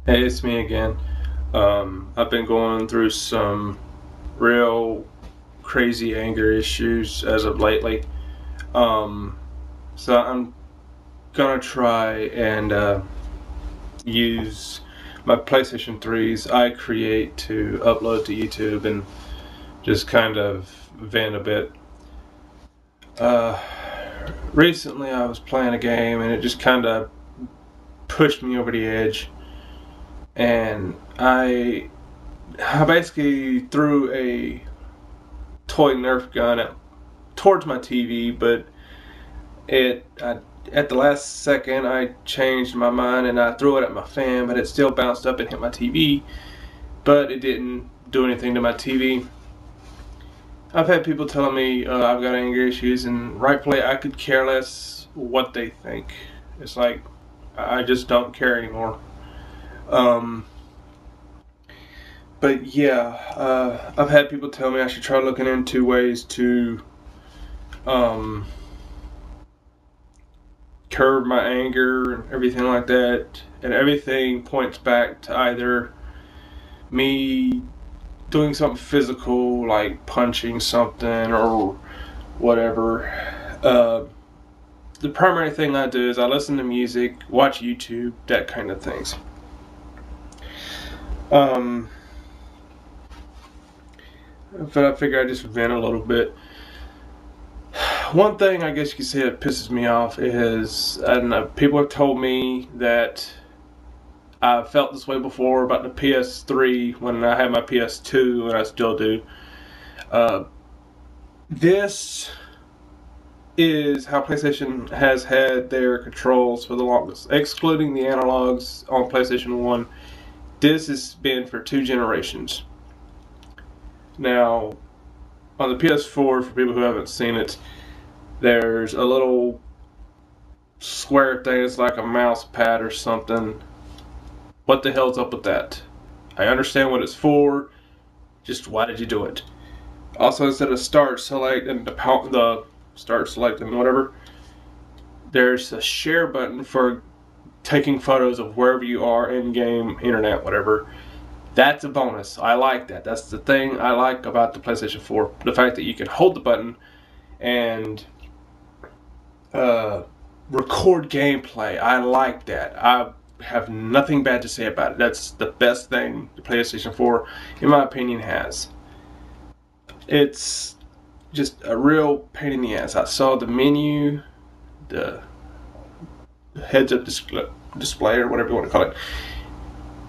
Hey, it's me again. I've been going through some real crazy anger issues as of lately. Um, so I'm gonna try and use my PlayStation 3's I create to upload to YouTube and just kind of vent a bit. Uh, Recently I was playing a game and it just kind of pushed me over the edge, and I basically threw a toy Nerf gun towards my TV, but at the last second I changed my mind and I threw it at my fan, but it still bounced up and hit my TV, but it didn't do anything to my TV. I've had people telling me I've got anger issues, and rightfully I could care less what they think. It's like I just don't care anymore. Um, but yeah, I've had people tell me I should try looking into ways to um, curb my anger and everything like that, and everything points back to either me doing something physical like punching something or whatever. The primary thing I do is I listen to music, watch YouTube, that kind of things. um, but I figure I just vent a little bit. One thing I guess you could say that pisses me off is, I don't know, people have told me that I've felt this way before about the PS3 when I had my PS2, and I still do. Uh, this is how PlayStation has had their controls for the longest, excluding the analogs on PlayStation 1. This has been for 2 generations. Now, on the PS4, for people who haven't seen it, there's a little square thing. It's like a mouse pad or something. What the hell's up with that? I understand what it's for. Just why did you do it? Also, instead of start select and the start select and whatever, there's a share button for taking photos of wherever you are in game, internet, whatever. That's a bonus. I like that. That's the thing I like about the PlayStation 4. The fact that you can hold the button and uh, record gameplay. I like that. I have nothing bad to say about it. That's the best thing the PlayStation 4, in my opinion, has. It's just a real pain in the ass. I saw the menu, the heads-up display, or whatever you want to call it.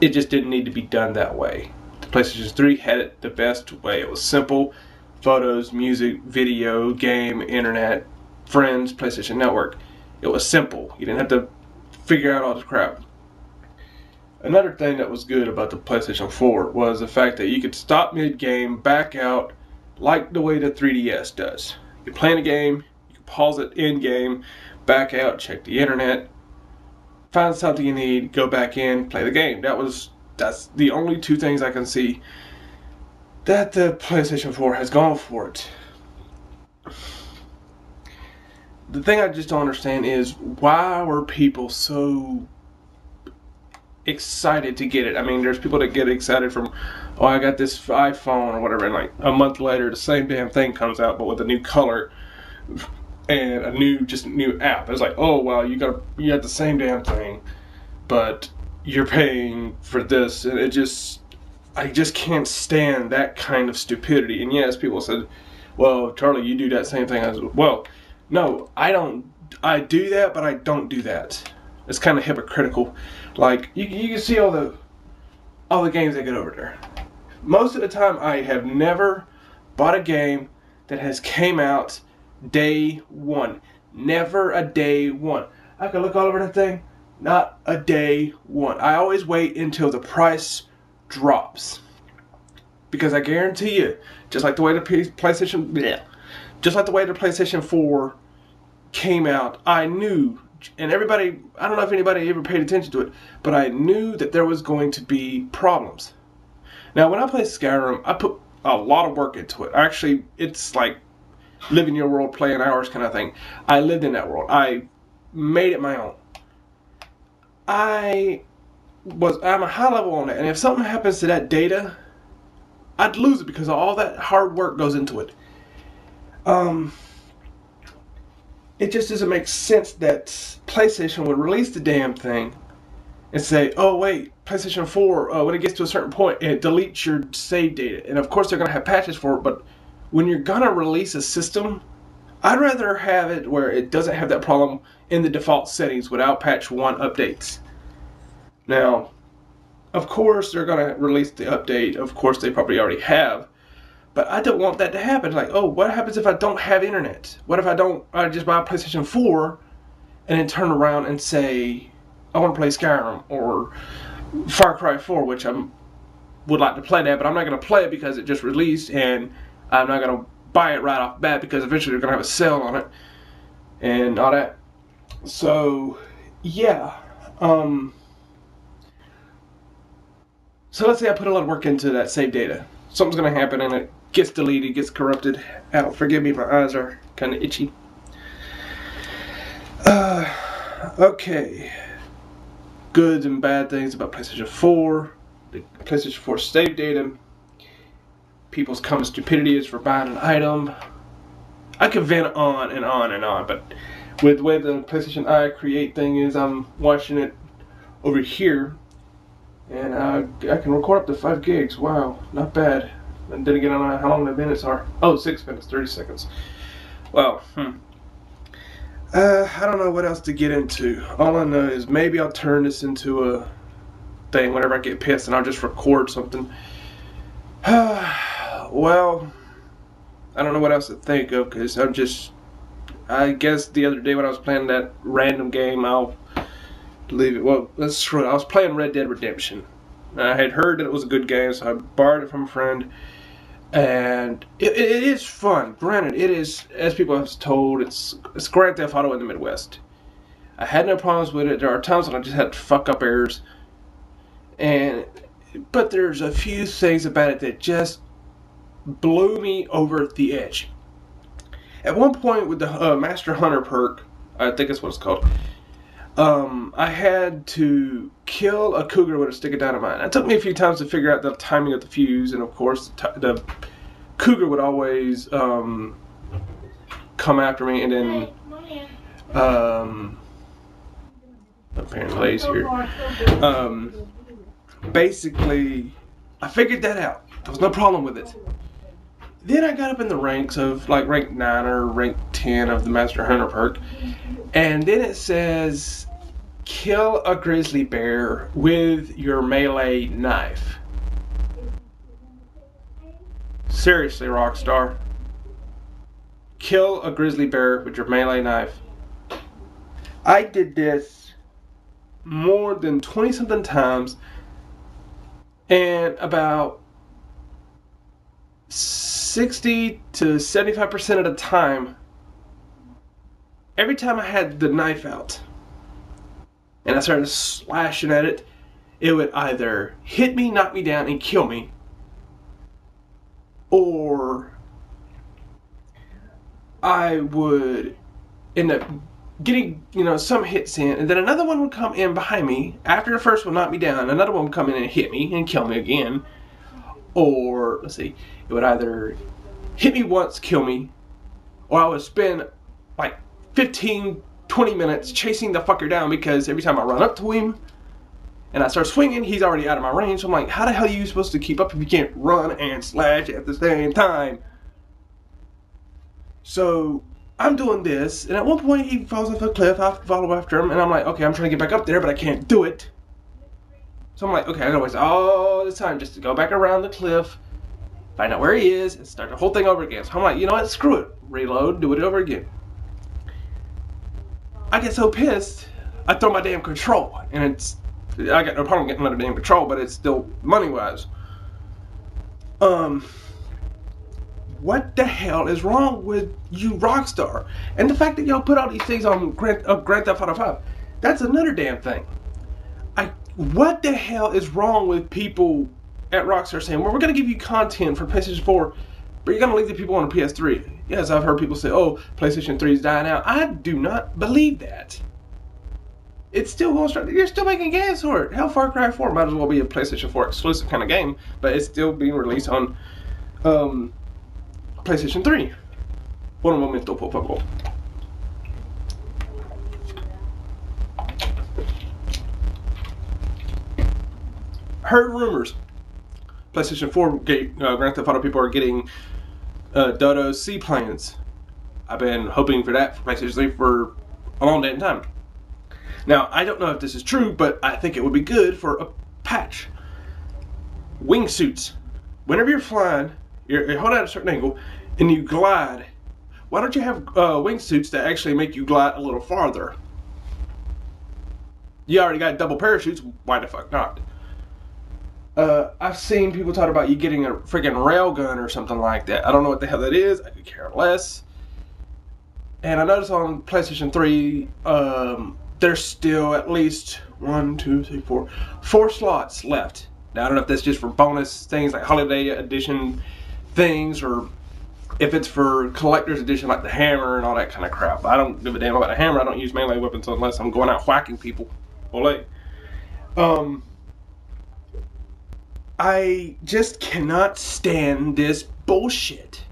It just didn't need to be done that way. The PlayStation 3 had it the best way. It was simple: photos, music, video, game, internet, friends, PlayStation Network. It was simple. You didn't have to figure out all this crap. Another thing that was good about the PlayStation 4 was the fact that you could stop mid-game, back out, like the way the 3DS does. You're playing a game, you can pause it in-game, back out, check the internet, find something you need, go back in, play the game. That's the only two things I can see that the PlayStation 4 has gone for it. The thing I just don't understand is, why were people so excited to get it? I mean, there's people that get excited from, oh, I got this iPhone or whatever, and like a month later the same damn thing comes out but with a new color and a new app. It's like, oh well, you got the same damn thing, but you're paying for this, and I just can't stand that kind of stupidity. And yes, people said, well, Charlie, you do that same thing as well. No, I don't. I do that, but I don't do that. It's kind of hypocritical. Like, you can see all the games that get over there. Most of the time, I have never bought a game that has came out day one. Never a day one. I can look all over that thing. Not a day one. I always wait until the price drops, because I guarantee you, just like the way the PlayStation 4 came out, I knew, and everybody, I don't know if anybody ever paid attention to it, but I knew that there was going to be problems. Now, when I play Skyrim, I put a lot of work into it. Actually, it's like living your world, playing hours kind of thing. I lived in that world. I made it my own. I I'm a high level on it, and if something happens to that data, I'd lose it because all that hard work goes into it. It just doesn't make sense that PlayStation would release the damn thing and say, oh wait, PlayStation 4, when it gets to a certain point, it deletes your save data. And of course they're going to have patches for it, but when you're going to release a system, I'd rather have it where it doesn't have that problem in the default settings without patch 1 updates. Now, of course they're going to release the update. Of course they probably already have. But I don't want that to happen. Like, oh, what happens if I don't have internet? What if I just buy a PlayStation 4 and then turn around and say, I want to play Skyrim or Far Cry 4, which I would like to play that, but I'm not going to play it because it just released, and I'm not going to buy it right off the bat because eventually they're going to have a sale on it and all that. So, yeah. So let's say I put a lot of work into that save data. Something's going to happen and it gets deleted, gets corrupted. Ow, forgive me, my eyes are kind of itchy. Okay. Good and bad things about PlayStation 4. The PlayStation 4 save data. People's common stupidity is for buying an item. I could vent on and on and on, but with the way the PlayStation Eye Create thing is, I'm watching it over here. And I can record up to 5 gigs. Wow, not bad. And then again, I don't know how long the minutes are. Oh, 6 minutes, 30 seconds. Well, I don't know what else to get into. All I know is maybe I'll turn this into a thing whenever I get pissed and I'll just record something. Well, I don't know what else to think of because I guess the other day when I was playing that random game, I'll leave it. Well, let's screw it. I was playing Red Dead Redemption. I had heard that it was a good game, so I borrowed it from a friend. And it is fun. Granted, it is, as people have told, it's Grand Theft Auto in the Midwest. I had no problems with it. There are times when I just had fuck up errors. But there's a few things about it that just blew me over the edge. At one point with the Master Hunter perk, I think that's what it's called, I had to kill a cougar with a stick of dynamite. It took me a few times to figure out the timing of the fuse, and of course the cougar would always come after me, and then apparently he's here. Basically, I figured that out. There was no problem with it. Then I got up in the ranks of like rank 9 or rank 10 of the Master Hunter perk, and then it says kill a grizzly bear with your melee knife. Seriously, Rockstar. Kill a grizzly bear with your melee knife. I did this more than 20 something times, and about 60 to 75% of the time, every time I had the knife out and I started slashing at it, it would either hit me, knock me down, and kill me, or I would end up getting, some hits in, and then another one would come in behind me. After the first one knocked me down, another one would come in and hit me and kill me again. Or, let's see, it would either hit me once, kill me, or I would spend like 15, 20 minutes chasing the fucker down because every time I run up to him and I start swinging, he's already out of my range. So I'm like, how the hell are you supposed to keep up if you can't run and slash at the same time? So I'm doing this, and at one point he falls off a cliff. I follow after him, and I'm like, okay, I'm trying to get back up there, but I can't do it. So I'm like, okay, I gotta waste all this time just to go back around the cliff, find out where he is, and start the whole thing over again. So I'm like, you know what, screw it. Reload, do it over again. I get so pissed, I throw my damn control. And I got no problem getting another damn control, but it's still money-wise. What the hell is wrong with you, Rockstar? And the fact that y'all put all these things on Grand Theft Auto 5, that's another damn thing. What the hell is wrong with people at Rockstar saying, well, we're going to give you content for PlayStation 4, but you're going to leave the people on the PS3? Yes, I've heard people say, oh, PlayStation 3 is dying out. I do not believe that. it's still going strong. You're still making games for it. Hell, Far Cry 4 might as well be a PlayStation 4 exclusive kind of game, but it's still being released on PlayStation 3. Un momento, por favor. Heard rumors. PlayStation 4 Grand Theft Auto people are getting Dodo's seaplanes. I've been hoping for that for PlayStation 3 for a long damn time. Now, I don't know if this is true, but I think it would be good for a patch. Wingsuits. Whenever you're flying, you're holding at a certain angle, and you glide. Why don't you have wingsuits that actually make you glide a little farther? You already got double parachutes, why the fuck not? I've seen people talk about you getting a freaking rail gun or something like that. I don't know what the hell that is. I could care less. And I noticed on PlayStation 3, there's still at least 4 slots left. Now, I don't know if that's just for bonus things like holiday edition things, or if it's for collector's edition like the hammer and all that kind of crap. I don't give a damn about the hammer. I don't use melee weapons unless I'm going out whacking people. Ole. I just cannot stand this bullshit.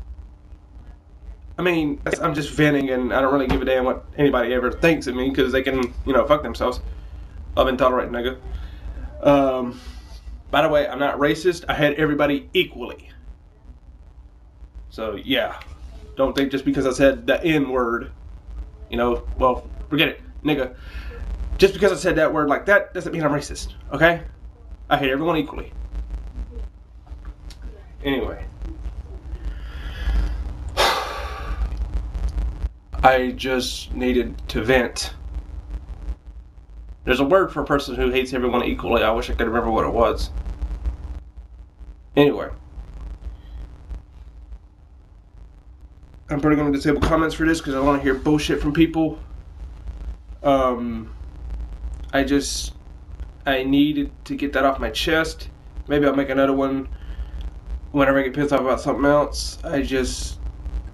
I mean, I'm just venting, and I don't really give a damn what anybody ever thinks of me, because they can, fuck themselves. Love intolerant nigga. By the way, I'm not racist. I had everybody equally. So, yeah. Don't think just because I said the N-word, well, forget it, nigga. Just because I said that word like that doesn't mean I'm racist, okay? I hate everyone equally. Anyway. I just needed to vent. There's a word for a person who hates everyone equally. I wish I could remember what it was. Anyway. I'm probably going to disable comments for this because I want to hear bullshit from people. I needed to get that off my chest. Maybe I'll make another one whenever I get pissed off about something else.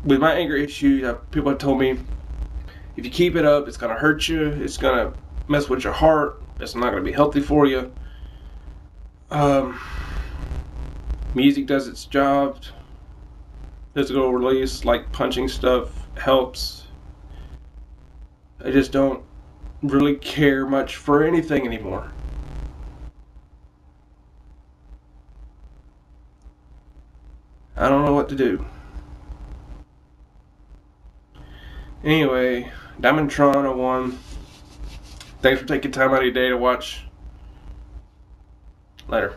With my anger issue, people have told me, if you keep it up, it's going to hurt you. It's going to mess with your heart. It's not going to be healthy for you. Music does its job. Physical release, like punching stuff, helps. I just don't really care much for anything anymore. I don't know what to do. Anyway, Diamond Tron 01. Thanks for taking time out of your day to watch. Later.